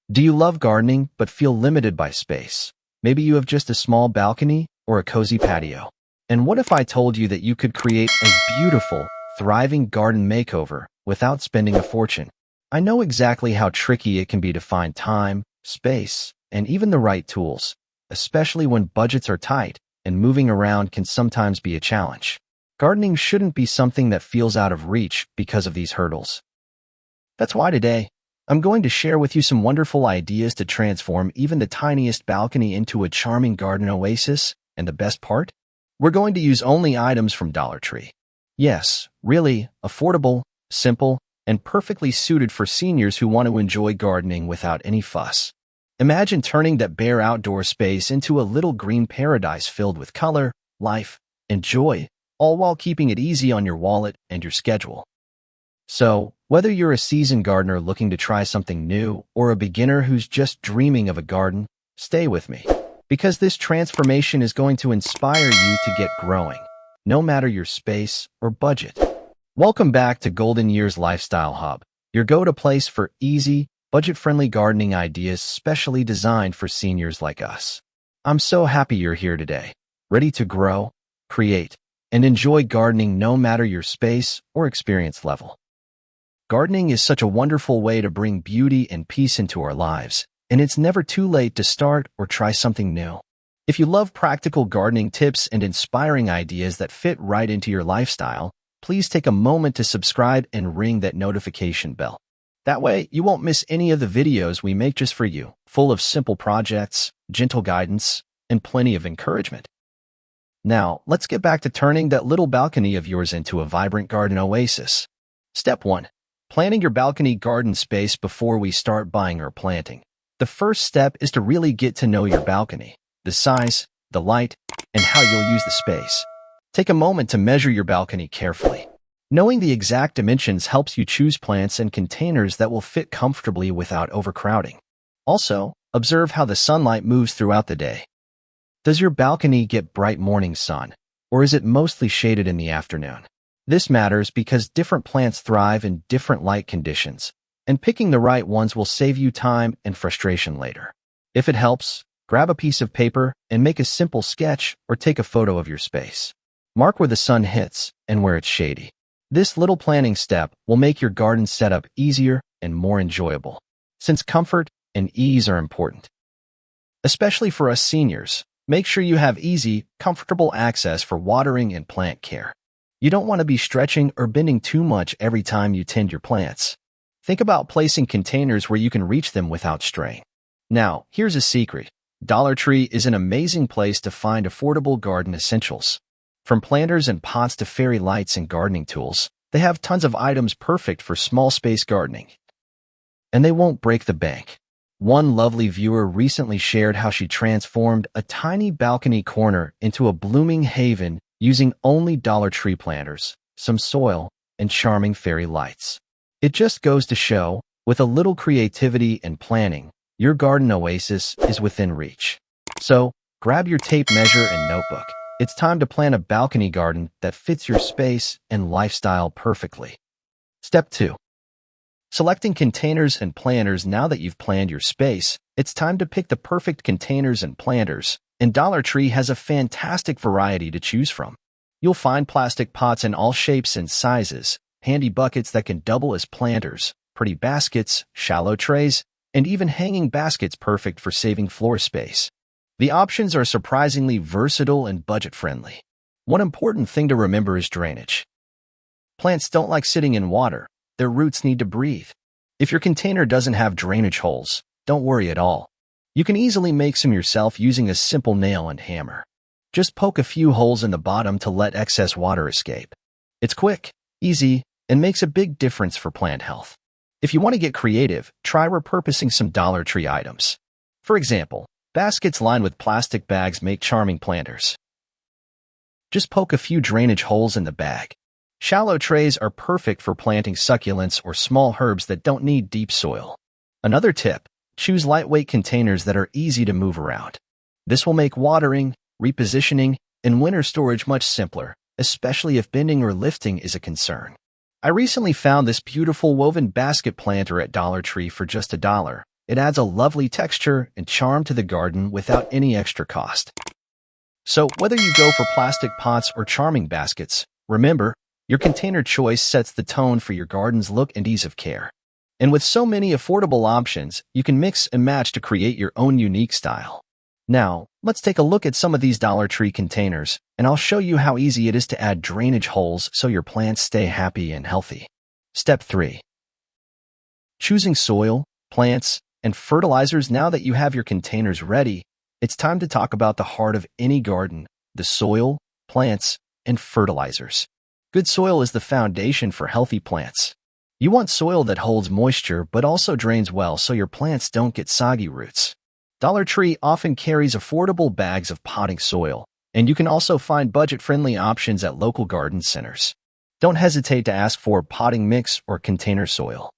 Do you love gardening but feel limited by space? Maybe you have just a small balcony or a cozy patio. And what if I told you that you could create a beautiful, thriving garden makeover without spending a fortune? I know exactly how tricky it can be to find time, space, and even the right tools, especially when budgets are tight and moving around can sometimes be a challenge. Gardening shouldn't be something that feels out of reach because of these hurdles. That's why today, I'm going to share with you some wonderful ideas to transform even the tiniest balcony into a charming garden oasis, and the best part? We're going to use only items from Dollar Tree. Yes, really affordable, simple, and perfectly suited for seniors who want to enjoy gardening without any fuss. Imagine turning that bare outdoor space into a little green paradise filled with color, life, and joy, all while keeping it easy on your wallet and your schedule. So, whether you're a seasoned gardener looking to try something new or a beginner who's just dreaming of a garden, stay with me, because this transformation is going to inspire you to get growing, no matter your space or budget. Welcome back to Golden Years Lifestyle Hub, your go-to place for easy, budget-friendly gardening ideas specially designed for seniors like us. I'm so happy you're here today, ready to grow, create, and enjoy gardening no matter your space or experience level. Gardening is such a wonderful way to bring beauty and peace into our lives, and it's never too late to start or try something new. If you love practical gardening tips and inspiring ideas that fit right into your lifestyle, please take a moment to subscribe and ring that notification bell. That way, you won't miss any of the videos we make just for you, full of simple projects, gentle guidance, and plenty of encouragement. Now, let's get back to turning that little balcony of yours into a vibrant garden oasis. Step 1. Planning your balcony garden space before we start buying or planting. The first step is to really get to know your balcony, the size, the light, and how you'll use the space. Take a moment to measure your balcony carefully. Knowing the exact dimensions helps you choose plants and containers that will fit comfortably without overcrowding. Also, observe how the sunlight moves throughout the day. Does your balcony get bright morning sun, or is it mostly shaded in the afternoon? This matters because different plants thrive in different light conditions, and picking the right ones will save you time and frustration later. If it helps, grab a piece of paper and make a simple sketch or take a photo of your space. Mark where the sun hits and where it's shady. This little planning step will make your garden setup easier and more enjoyable, since comfort and ease are important. Especially for us seniors, make sure you have easy, comfortable access for watering and plant care. You don't want to be stretching or bending too much every time you tend your plants. Think about placing containers where you can reach them without strain. Now, here's a secret. Dollar Tree is an amazing place to find affordable garden essentials. From planters and pots to fairy lights and gardening tools, they have tons of items perfect for small space gardening. And they won't break the bank. One lovely viewer recently shared how she transformed a tiny balcony corner into a blooming haven using only Dollar Tree planters, some soil, and charming fairy lights. It just goes to show, with a little creativity and planning, your garden oasis is within reach. So, grab your tape measure and notebook. It's time to plan a balcony garden that fits your space and lifestyle perfectly. Step 2. Selecting containers and planters. Now that you've planned your space, it's time to pick the perfect containers and planters, and Dollar Tree has a fantastic variety to choose from. You'll find plastic pots in all shapes and sizes, handy buckets that can double as planters, pretty baskets, shallow trays, and even hanging baskets perfect for saving floor space. The options are surprisingly versatile and budget-friendly. One important thing to remember is drainage. Plants don't like sitting in water. Their roots need to breathe. If your container doesn't have drainage holes, don't worry at all. You can easily make some yourself using a simple nail and hammer. Just poke a few holes in the bottom to let excess water escape. It's quick, easy, and makes a big difference for plant health. If you want to get creative, try repurposing some Dollar Tree items. For example, baskets lined with plastic bags make charming planters. Just poke a few drainage holes in the bag. Shallow trays are perfect for planting succulents or small herbs that don't need deep soil. Another tip: choose lightweight containers that are easy to move around. This will make watering, repositioning, and winter storage much simpler, especially if bending or lifting is a concern. I recently found this beautiful woven basket planter at Dollar Tree for just $1. It adds a lovely texture and charm to the garden without any extra cost. So, whether you go for plastic pots or charming baskets, remember, your container choice sets the tone for your garden's look and ease of care. And with so many affordable options, you can mix and match to create your own unique style. Now, let's take a look at some of these Dollar Tree containers, and I'll show you how easy it is to add drainage holes so your plants stay happy and healthy. Step 3. Choosing soil, plants, and fertilizers. Now that you have your containers ready, it's time to talk about the heart of any garden, the soil, plants, and fertilizers. Good soil is the foundation for healthy plants. You want soil that holds moisture but also drains well so your plants don't get soggy roots. Dollar Tree often carries affordable bags of potting soil, and you can also find budget-friendly options at local garden centers. Don't hesitate to ask for potting mix or container soil.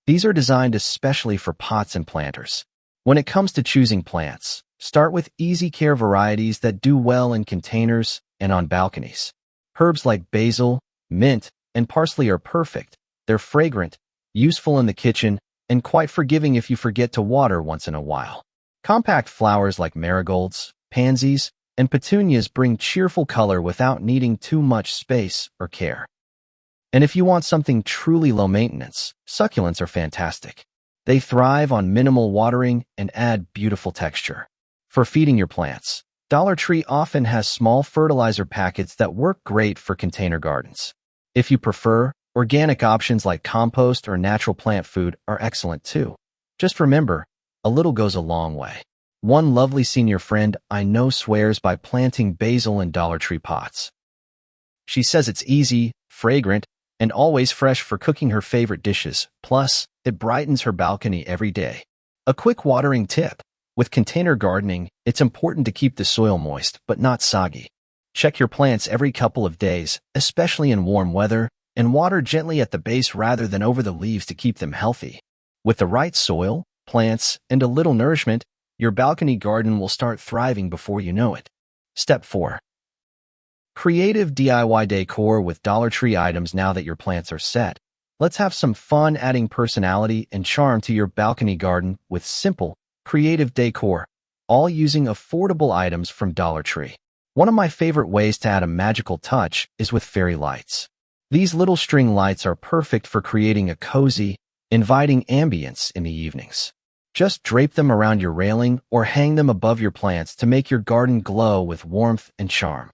These are designed especially for pots and planters. When it comes to choosing plants, start with easy care varieties that do well in containers and on balconies. Herbs like basil, mint, and parsley are perfect. They're fragrant, useful in the kitchen, and quite forgiving if you forget to water once in a while. Compact flowers like marigolds, pansies, and petunias bring cheerful color without needing too much space or care. And if you want something truly low maintenance, succulents are fantastic. They thrive on minimal watering and add beautiful texture. For feeding your plants, Dollar Tree often has small fertilizer packets that work great for container gardens. If you prefer, organic options like compost or natural plant food are excellent too. Just remember, a little goes a long way. One lovely senior friend I know swears by planting basil in Dollar Tree pots. She says it's easy, fragrant, and always fresh for cooking her favorite dishes. Plus, it brightens her balcony every day. A quick watering tip. With container gardening, it's important to keep the soil moist but not soggy. Check your plants every couple of days, especially in warm weather, and water gently at the base rather than over the leaves to keep them healthy. With the right soil, plants, and a little nourishment, your balcony garden will start thriving before you know it. Step 4. Creative DIY decor with Dollar Tree items. Now that your plants are set, let's have some fun adding personality and charm to your balcony garden with simple, creative decor, all using affordable items from Dollar Tree. One of my favorite ways to add a magical touch is with fairy lights. These little string lights are perfect for creating a cozy, inviting ambience in the evenings. Just drape them around your railing or hang them above your plants to make your garden glow with warmth and charm.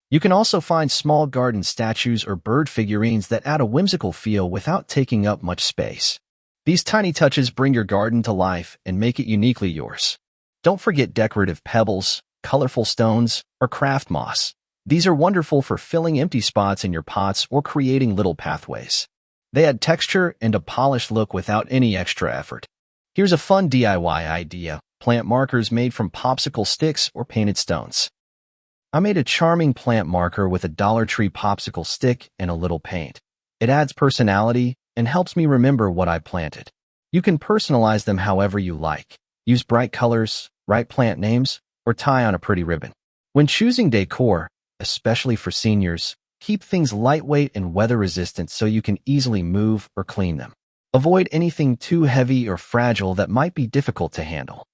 You can also find small garden statues or bird figurines that add a whimsical feel without taking up much space. These tiny touches bring your garden to life and make it uniquely yours. Don't forget decorative pebbles, colorful stones, or craft moss. These are wonderful for filling empty spots in your pots or creating little pathways. They add texture and a polished look without any extra effort. Here's a fun DIY idea: plant markers made from popsicle sticks or painted stones. I made a charming plant marker with a Dollar Tree popsicle stick and a little paint. It adds personality and helps me remember what I planted. You can personalize them however you like. Use bright colors, write plant names, or tie on a pretty ribbon. When choosing decor, especially for seniors, keep things lightweight and weather-resistant so you can easily move or clean them. Avoid anything too heavy or fragile that might be difficult to handle.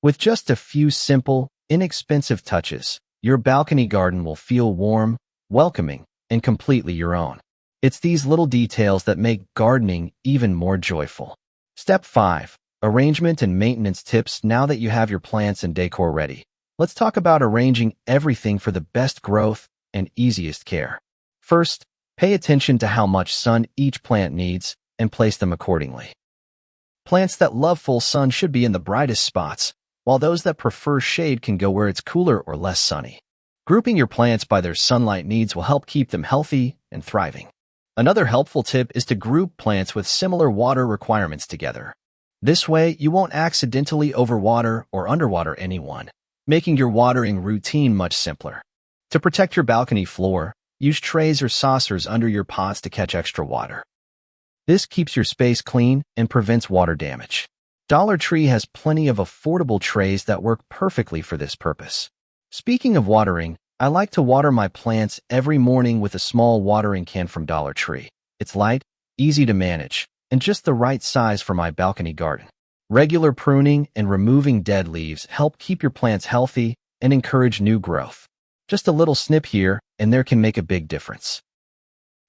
With just a few simple, inexpensive touches, your balcony garden will feel warm, welcoming, and completely your own. It's these little details that make gardening even more joyful. Step 5. Arrangement and maintenance tips. Now that you have your plants and decor ready, let's talk about arranging everything for the best growth and easiest care. First, pay attention to how much sun each plant needs and place them accordingly. Plants that love full sun should be in the brightest spots, while those that prefer shade can go where it's cooler or less sunny. Grouping your plants by their sunlight needs will help keep them healthy and thriving. Another helpful tip is to group plants with similar water requirements together. This way, you won't accidentally overwater or underwater anyone, making your watering routine much simpler. To protect your balcony floor, use trays or saucers under your pots to catch extra water. This keeps your space clean and prevents water damage. Dollar Tree has plenty of affordable trays that work perfectly for this purpose. Speaking of watering, I like to water my plants every morning with a small watering can from Dollar Tree. It's light, easy to manage, and just the right size for my balcony garden. Regular pruning and removing dead leaves help keep your plants healthy and encourage new growth. Just a little snip here and there can make a big difference.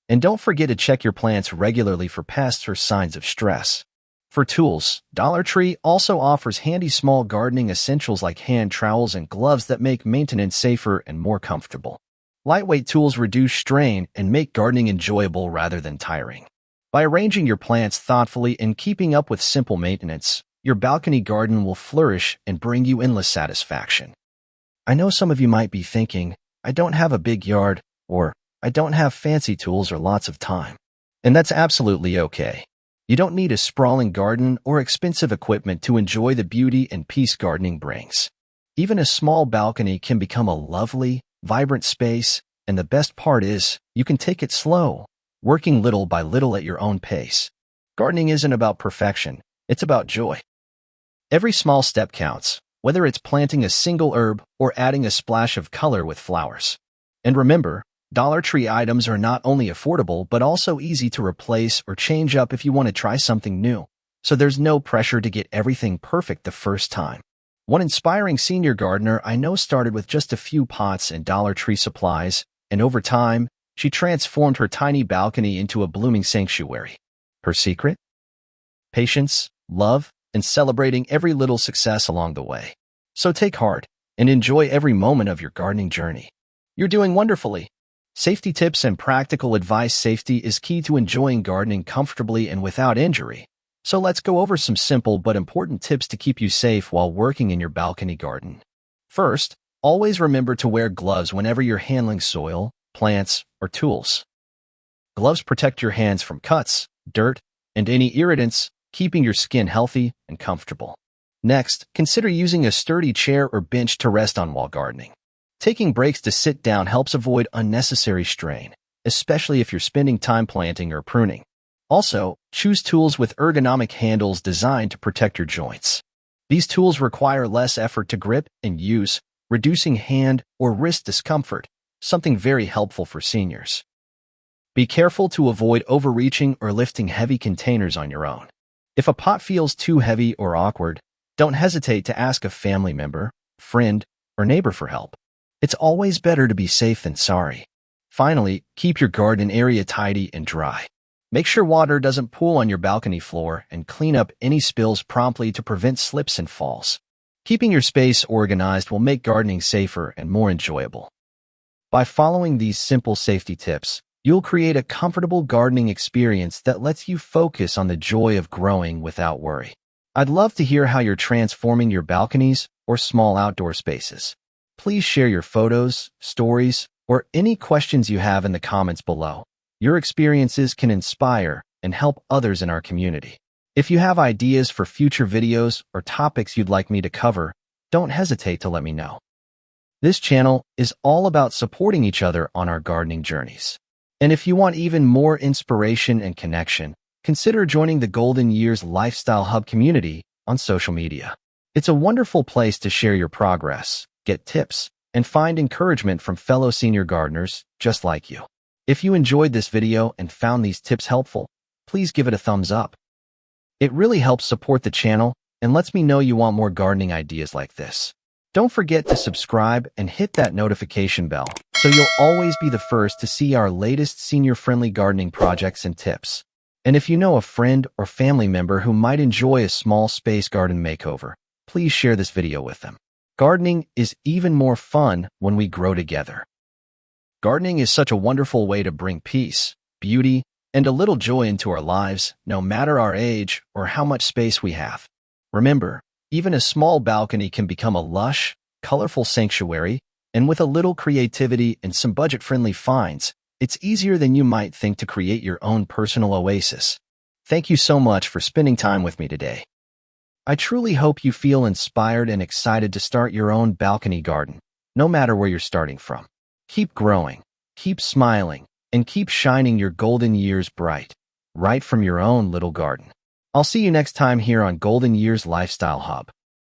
And don't forget to check your plants regularly for pests or signs of stress. For tools, Dollar Tree also offers handy small gardening essentials like hand trowels and gloves that make maintenance safer and more comfortable. Lightweight tools reduce strain and make gardening enjoyable rather than tiring. By arranging your plants thoughtfully and keeping up with simple maintenance, your balcony garden will flourish and bring you endless satisfaction. I know some of you might be thinking, I don't have a big yard, or I don't have fancy tools or lots of time. And that's absolutely okay. You don't need a sprawling garden or expensive equipment to enjoy the beauty and peace gardening brings. Even a small balcony can become a lovely, vibrant space, and the best part is, you can take it slow, working little by little at your own pace. Gardening isn't about perfection, it's about joy. Every small step counts, whether it's planting a single herb or adding a splash of color with flowers. And remember, Dollar Tree items are not only affordable but also easy to replace or change up if you want to try something new, so there's no pressure to get everything perfect the first time. One inspiring senior gardener I know started with just a few pots and Dollar Tree supplies, and over time, she transformed her tiny balcony into a blooming sanctuary. Her secret? Patience, love, and celebrating every little success along the way. So take heart and enjoy every moment of your gardening journey. You're doing wonderfully. Safety tips and practical advice. Safety is key to enjoying gardening comfortably and without injury. So let's go over some simple but important tips to keep you safe while working in your balcony garden. First, always remember to wear gloves whenever you're handling soil, plants, or tools. Gloves protect your hands from cuts, dirt, and any irritants, keeping your skin healthy and comfortable. Next, consider using a sturdy chair or bench to rest on while gardening. Taking breaks to sit down helps avoid unnecessary strain, especially if you're spending time planting or pruning. Also, choose tools with ergonomic handles designed to protect your joints. These tools require less effort to grip and use, reducing hand or wrist discomfort, something very helpful for seniors. Be careful to avoid overreaching or lifting heavy containers on your own. If a pot feels too heavy or awkward, don't hesitate to ask a family member, friend, or neighbor for help. It's always better to be safe than sorry. Finally, keep your garden area tidy and dry. Make sure water doesn't pool on your balcony floor and clean up any spills promptly to prevent slips and falls. Keeping your space organized will make gardening safer and more enjoyable. By following these simple safety tips, you'll create a comfortable gardening experience that lets you focus on the joy of growing without worry. I'd love to hear how you're transforming your balconies or small outdoor spaces. Please share your photos, stories, or any questions you have in the comments below. Your experiences can inspire and help others in our community. If you have ideas for future videos or topics you'd like me to cover, don't hesitate to let me know. This channel is all about supporting each other on our gardening journeys. And if you want even more inspiration and connection, consider joining the Golden Years Lifestyle Hub community on social media. It's a wonderful place to share your progress, get tips, and find encouragement from fellow senior gardeners just like you. If you enjoyed this video and found these tips helpful, please give it a thumbs up. It really helps support the channel and lets me know you want more gardening ideas like this. Don't forget to subscribe and hit that notification bell so you'll always be the first to see our latest senior-friendly gardening projects and tips. And if you know a friend or family member who might enjoy a small space garden makeover, please share this video with them. Gardening is even more fun when we grow together. Gardening is such a wonderful way to bring peace, beauty, and a little joy into our lives, no matter our age or how much space we have. Remember, even a small balcony can become a lush, colorful sanctuary, and with a little creativity and some budget-friendly finds, it's easier than you might think to create your own personal oasis. Thank you so much for spending time with me today. I truly hope you feel inspired and excited to start your own balcony garden, no matter where you're starting from. Keep growing, keep smiling, and keep shining your golden years bright, right from your own little garden. I'll see you next time here on Golden Years Lifestyle Hub.